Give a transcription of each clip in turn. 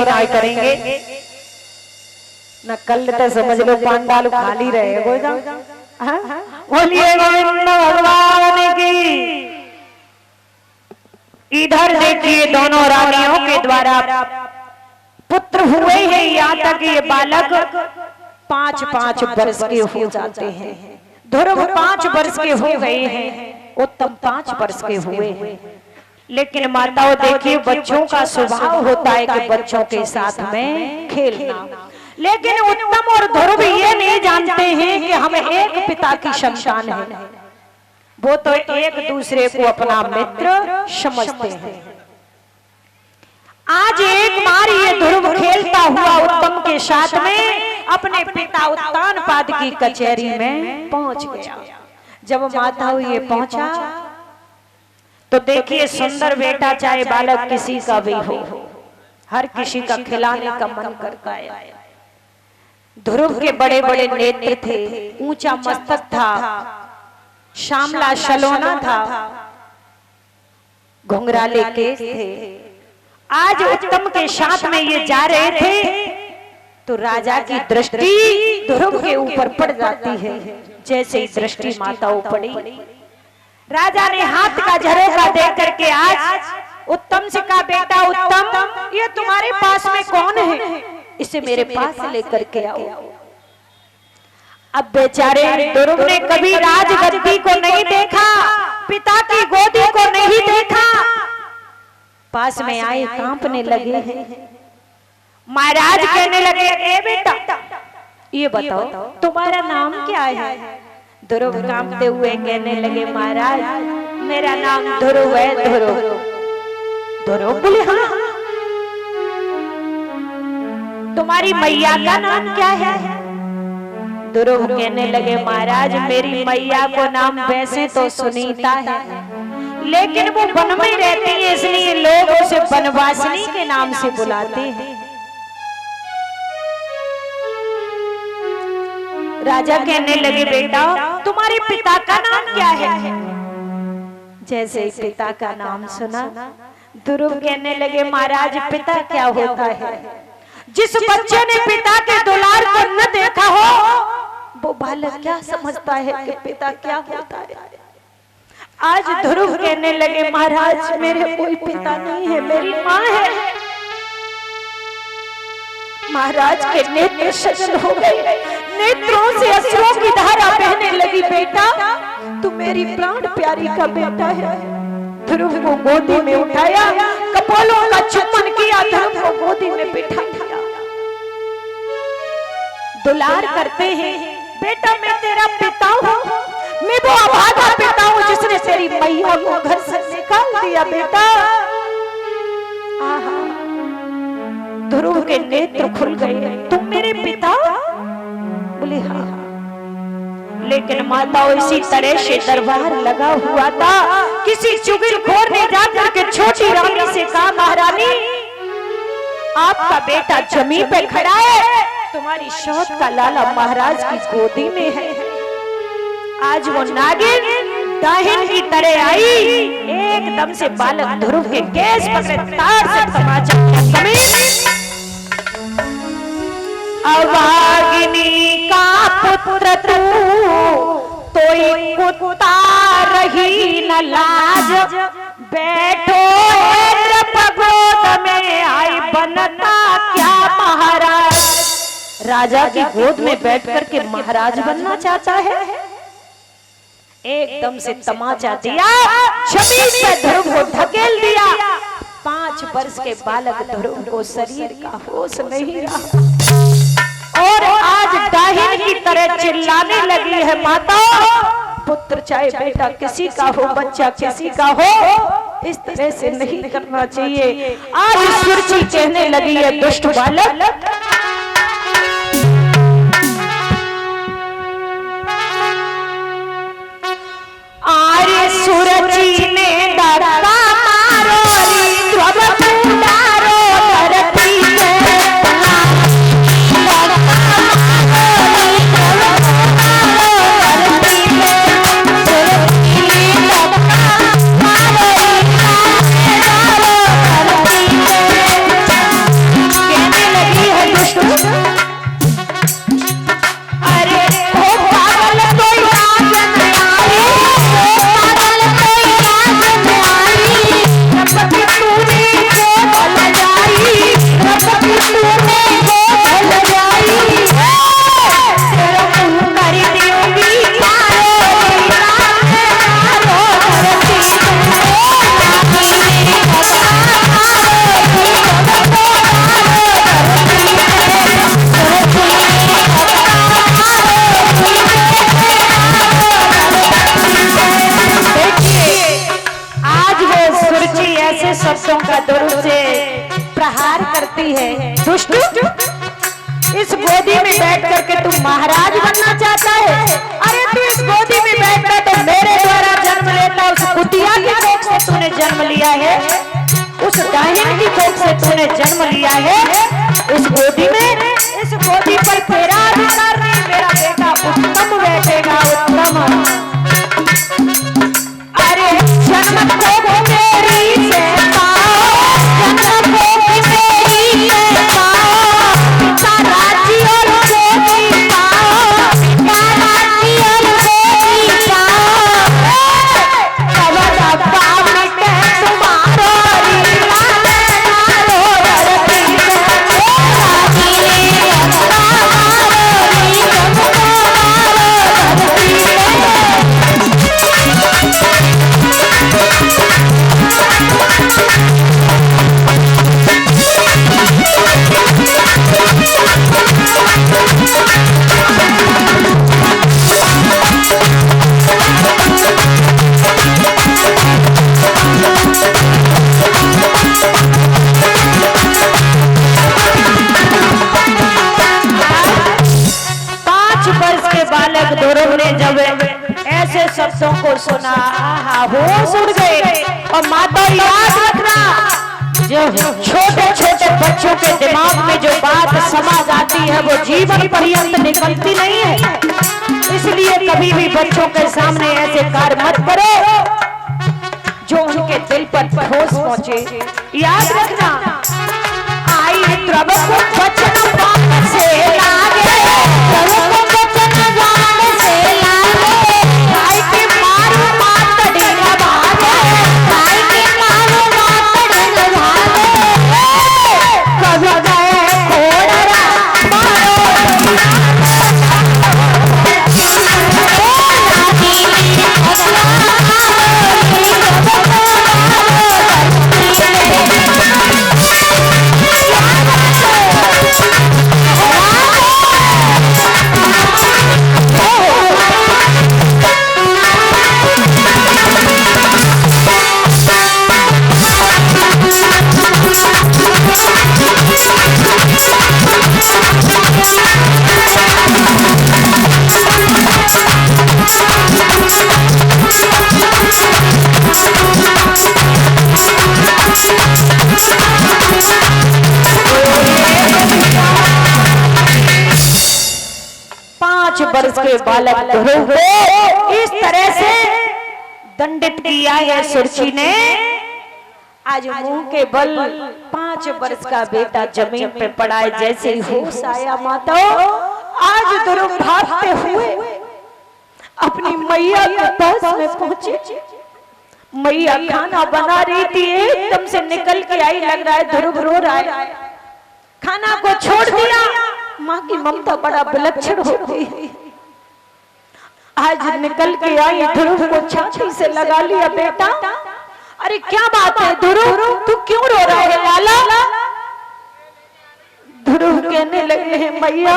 बुराई ना करेंगे न, कल तो समझ लो पांडाल खाली रहे। बोलिए गोविंद भगवान की। इधर देखिए दोनों रानियों के द्वारा पुत्र हुए हैं, यहाँ तक ये बालक 5-5 वर्ष के हो जाते हैं। ध्रुव 5 वर्ष के हो गए हैं, उत्तम 5 वर्ष के हुए हैं। लेकिन माताओं देखिए बच्चों का स्वभाव होता है कि बच्चों के साथ में खेलना, लेकिन उत्तम और ध्रुव ये नहीं जानते हैं कि हम एक पिता की संतान हैं। वो तो एक दूसरे को अपना मित्र समझते हैं। आज एक बार ये ध्रुव खेलता हुआ उत्तम के साथ में अपने पिता उत्तानपाद की कचहरी में पहुंच गया। जब माता ये पहुंचा तो देखिए सुंदर बेटा चाहे बालक किसी का भी हो, हर किसी का खिलाने का मन करता है। ध्रुव के बड़े बड़े नेत्र थे, ऊंचा मस्तक था, श्यामला सलोना था, घुंघराले केस थे। आज उत्तम के साथ में ये जा रहे थे तो राजा की दृष्टि ध्रुव के ऊपर पड़ जाती है। जैसे ही दृष्टि माताओं पड़ी, राजा ने हाथ का झरोखा देख करके आज उत्तम से कहा, बेटा उत्तम, ये तुम्हारे पास में कौन है? इसे मेरे पास लेकर के आओ। अब बेचारे ध्रुव ने कभी राजगद्दी को नहीं देखा, पिता की गोदी को नहीं देखा। पास में आए, कांपने लगे हैं। महाराज कहने लगे, ए बेटा ये बताओ तुम्हारा नाम क्या है? ध्रुव कांपते हुए कहने लगे, महाराज मेरा नाम ध्रुव है। ध्रुव ध्रुव बोले, हाँ। तुम्हारी मैया का नाम क्या है? ध्रुव कहने लगे, महाराज मेरी मैया को नाम वैसे तो सुनीता है, लेकिन वो वन में रहती है इसलिए लोग उसे वनवासिनी के नाम से बुलाते हैं। राजा कहने लगे, बेटा तुम्हारे पिता का नाम क्या है? जैसे ही पिता का नाम सुना, ध्रुव कहने लगे, महाराज पिता क्या होता है? जिस बच्चे ने पिता के दुलार को न देखा हो वो बालक क्या समझता है कि पिता क्या होता है? आज ध्रुव कहने लगे, महाराज मेरे कोई पिता नहीं है, मेरी माँ है। महाराज के नेत्र सजल हो गए, नेत्रों से अश्रुओं की धारा बहने लगी। बेटा तू मेरी प्राण प्यारी का बेटा है। ध्रुव को गोदी में उठाया, कपोलों का चुम्बन किया, ध्रुव को गोदी में बिठा दिया। दुलार करते हैं, बेटा मैं तेरा पिता हूँ, मैं वो अभागा पिता हूँ जिसने तेरी मैया को घर से निकाल दिया। बेटा आहा, ध्रुव के नेत्र खुल गए, तुम मेरे पिता? बोले हाँ। लेकिन माताओं इसी तरह से दरबार लगा हुआ था। किसी चुगलखोर ने जाकर के छोटी रानी से कहा, महारानी आपका बेटा जमीन पे खड़ा है, तुम्हारी शौहत का लाला महाराज की गोदी में है। आज वो नागिन दाहिन की तरह आई, एकदम से बालक ध्रुव के केस पकड़े तार से तमाचा। अभागिनी का पुत्र तू तोई कुत्ता रही न लाज, बैठो गोद में आई बनता क्या महाराज? राजा की गोद में बैठ करके महाराज बनना चाहता है। एकदम से तमाचा दिया, जमीन पे ध्रुव को धकेल दिया। 5 वर्ष के बालक ध्रुव को शरीर का होश नहीं रहा और आज दाहिन की तरह चिल्लाने लगी है, माता पुत्र चाहे बेटा किसी का हो, बच्चा किसी का हो, इस तरह से नहीं करना चाहिए। आज सुरची कहने लगी है, दुष्ट बालक आर्य सुरची ने डरता मारो ध्रुव पुंडारो धरती दुष्ट, इस गोदी में बैठ करके तू महाराज बनना चाहता है? अरे तू इस गोदी में बैठता तो मेरे द्वारा जन्म लेता। उस कुटिया की कोख से तूने जन्म लिया है, उस डाहिन की कोख से तूने जन्म लिया है। इस गोदी में, इस गोदी पर तेरा अधिकार नहीं। मेरा बेटा उत्तम बैठेगा, उत्तम। अरे जन्म को मेरी से जन्म को मेरी से ऐसे शब्दों को सुना, होश उड़ गए। और माता याद रखना, जो छोटे छोटे बच्चों के दिमाग में जो बात समा जाती है वो जीवन पर्यंत निकलती नहीं है। इसलिए कभी भी बच्चों के सामने ऐसे कार्य मत करो जो उनके दिल पर ठोस पहुंचे। याद रखना, आई द्रव को वचन वाण से लागे, द्रव को वचन वाण से लागे, आई के मारू मात ढीला भागे, आई के मारू मात ढीला भागे, कभी गए घोड़रा मारो वर्ष के बालक ध्रुव को इस तरह से दंडित किया है सुरची ने। आज मुंह के बल 5 वर्ष का बेटा जमीन पे पड़ा है। जैसे ही होश आया माता, आज ध्रुव भागते हुए अपनी मैया के पास में पहुंचे। मैया खाना बना रही थी, एकदम से निकल के आई। लग रहा है ध्रुव रो रहा है। खाना को छोड़ दिया। माँ की ममता बड़ा विलक्षण होती है। आज निकल के आई, ध्रुव को छाती से लगा लिया। बेटा, अरे क्या बात है ध्रुव, तू क्यों रो रहा है लाला? ध्रुव कहने लगे हैं, मैया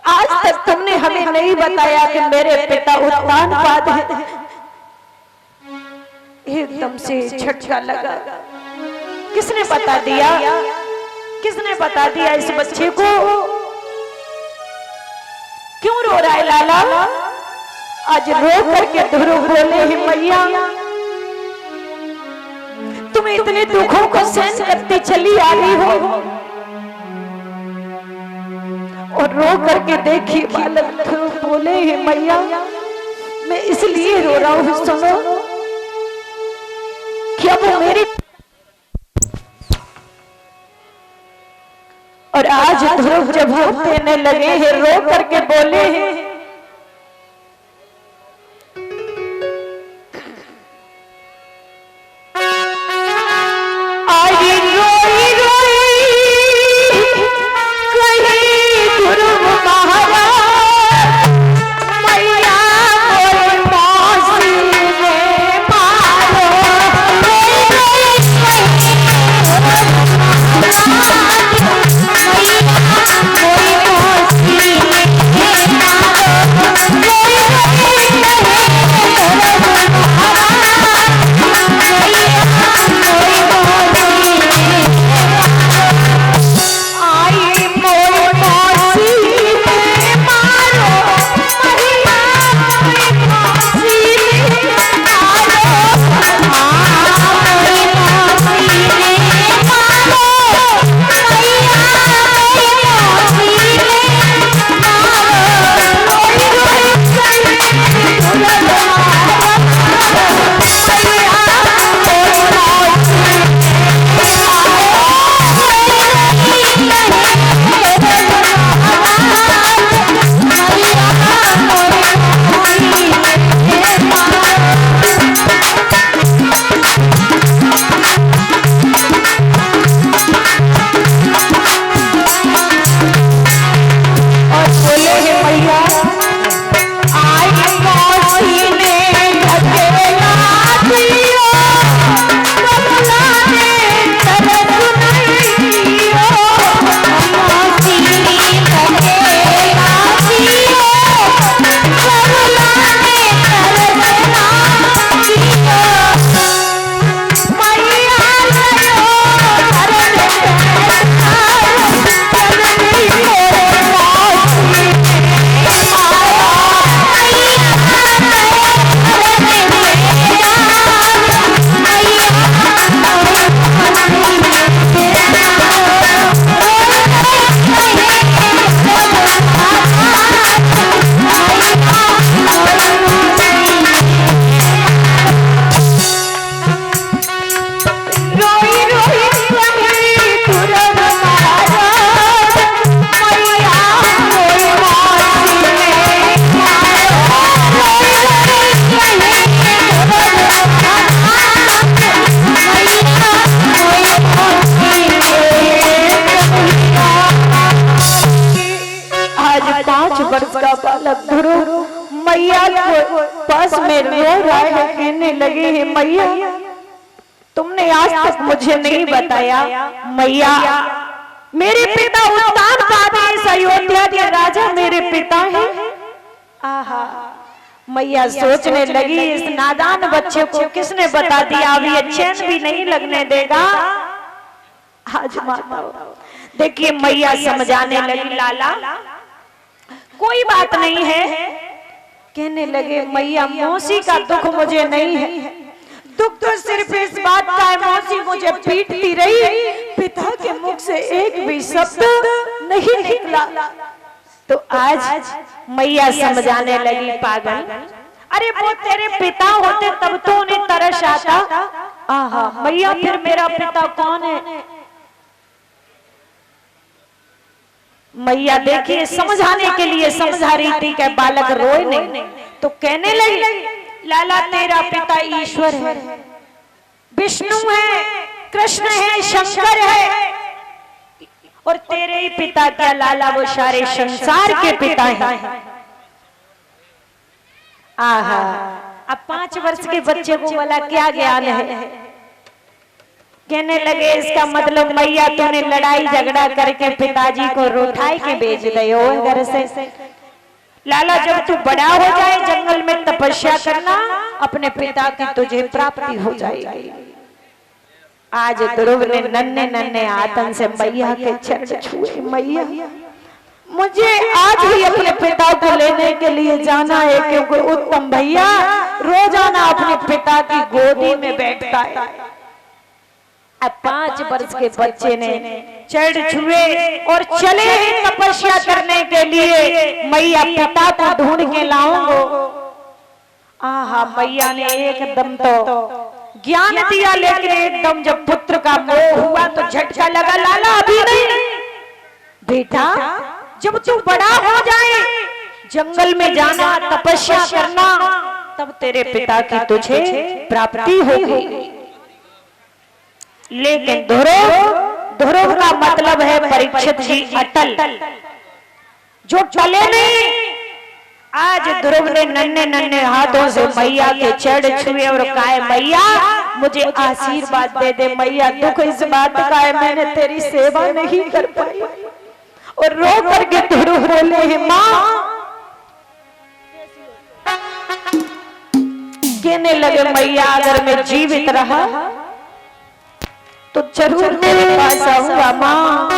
आज तक तुमने हमें नहीं बताया कि मेरे पिता उत्तानपाद है। एकदम से झटका लगा। किसने बता दिया? किसने बता दिया इस बच्चे को? क्यों रो रहा है लाला? आज रो करके ध्रुव बोले हैं, मैया तुम इतने दुखों को सहन करती चली आ रही हो, और रो करके देखी बालक ध्रुव बोले हैं, मैया मैं इसलिए रो रहा हूं, सुनो क्या वो मेरी। और आज ध्रुव जवाब देने लगे हैं, रो करके बोले हैं, Thank you. बालक ध्रुव मैया को पास में रो रहा है, कहने लगे हैं मैया तुमने आज तक मुझे नहीं बताया, मैया मेरे पिता उत्तानपाद इस अयोध्या के राजा मेरे पिता हैं। आहा, मैया सोचने लगी इस नादान बच्चे को किसने बता दिया, अभी ये चैन भी नहीं लगने देगा आज माता। देखिए मैया समझाने लगी लाला कोई बात नहीं है, कहने लगे मैया मौसी का दुख मुझे नहीं है, दुख तो सिर्फ इस बात का है मौसी मुझे पीटती रही, पिता के मुख से एक भी शब्द नहीं निकला। तो आज मैया समझाने लगी पागल, अरे वो तेरे पिता होते तब तो उन्हें तरस आता। आहा मैया फिर मेरा पिता कौन है? मैया देखिए समझाने के लिए समझा रही थी कि बालक रोए नहीं, तो कहने लगी लाला तेरा पिता ईश्वर है, विष्णु है, कृष्ण है, शंकर है, और तेरे ही पिता क्या लाला वो सारे संसार के पिता हैं। आहा, अब 5 वर्ष के बच्चे को वाला क्या ज्ञान है? कहने लगे इसका मतलब मैया तूने लड़ाई झगड़ा करके पिताजी को रोठाई के बेच दे हो घर से। लाला जब तू बड़ा हो जाए जंगल में तपस्या करना, अपने पिता की तुझे प्राप्ति हो जाएगी। आज ध्रुव ने नन्हे नन्हे हाथन से मैया के चरण छुए, मैया मुझे आज ही अपने पिता को लेने के लिए जाना है, क्योंकि उत्तम भैया रोजाना अपने पिता की गोदी में बैठता है। अब 5 वर्ष के बच्चे ने चढ़ छुए और चले हैं तपस्या करने के लिए, मैया पिता को ढूंढ के लाऊंगो। आहा मैया ने एकदम तो ज्ञान दिया, लेकिन एकदम जब पुत्र का मोह हुआ तो झटका लगा, लाला अभी नहीं बेटा, जब तू बड़ा हो जाए जंगल में जाना तपस्या करना, तब तेरे पिता की तुझे प्राप्ति होगी। लेकिन ध्रुव का मतलब है परीक्षित जी अटल, जो टले नहीं। आज ध्रुव ने नन्हे नन्हे हाथों से मैया के चरण छुए और कहा मैया मुझे आशीर्वाद दे दे, मैया दुख इस बात का है मैंने तेरी सेवा नहीं कर पाई। और रो करके ध्रुव बोले हैं माँ, कहने लगे मैया अगर मैं जीवित रहा तो जरूर मेरे पास आऊंगा माँ।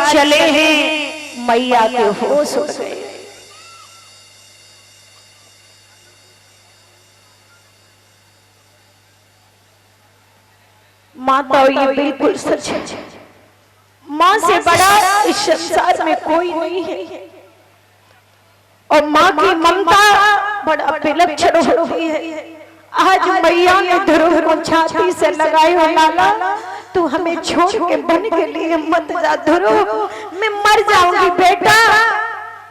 चले हैं मैया के होश उड़ गए। माता ये बिल्कुल सच है, माँ से बड़ा इस संसार में कोई नहीं है, और माँ की ममता बड़ा विलक्षण होती है। आज मैया ने ध्रुव को छाती से लगाई हो, लाला तू हमें छोड़ के बन के लिए मत जा ध्रुव, मैं मर जाऊंगी बेटा।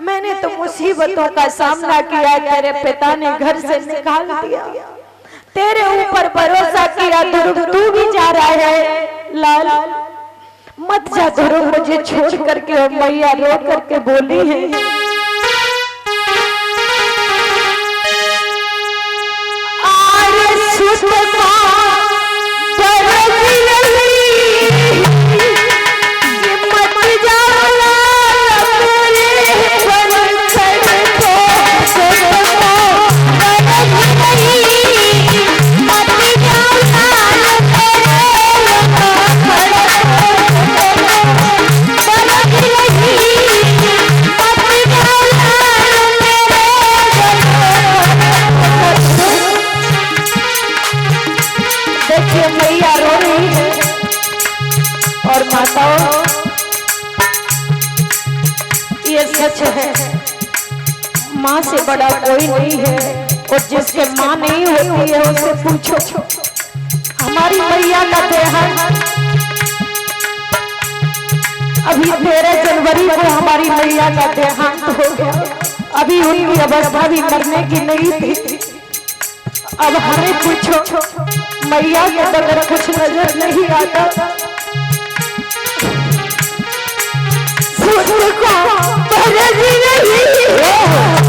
मैंने तो मुसीबतों का सामना किया, तेरे पिता ने घर से निकाल दिया, तेरे ऊपर भरोसा किया ध्रुव, तू भी जा रहा है लाल मत जा ध्रुव मुझे छोड़ करके। और मैया रो करके बोली है मत जा माताओं, ये सच है, माँ से बड़ा कोई नहीं है। और जिसके माँ नहीं होती है उससे पूछो। हमारी मैया का देहांत अभी 13 जनवरी को हमारी मैया का देहांत हो गया। अभी उनकी अवस्था भी मरने की नहीं थी। अब हमें पूछो, मैया के बगैर कुछ नजर नहीं आता। सूर्य को पहले भी नहीं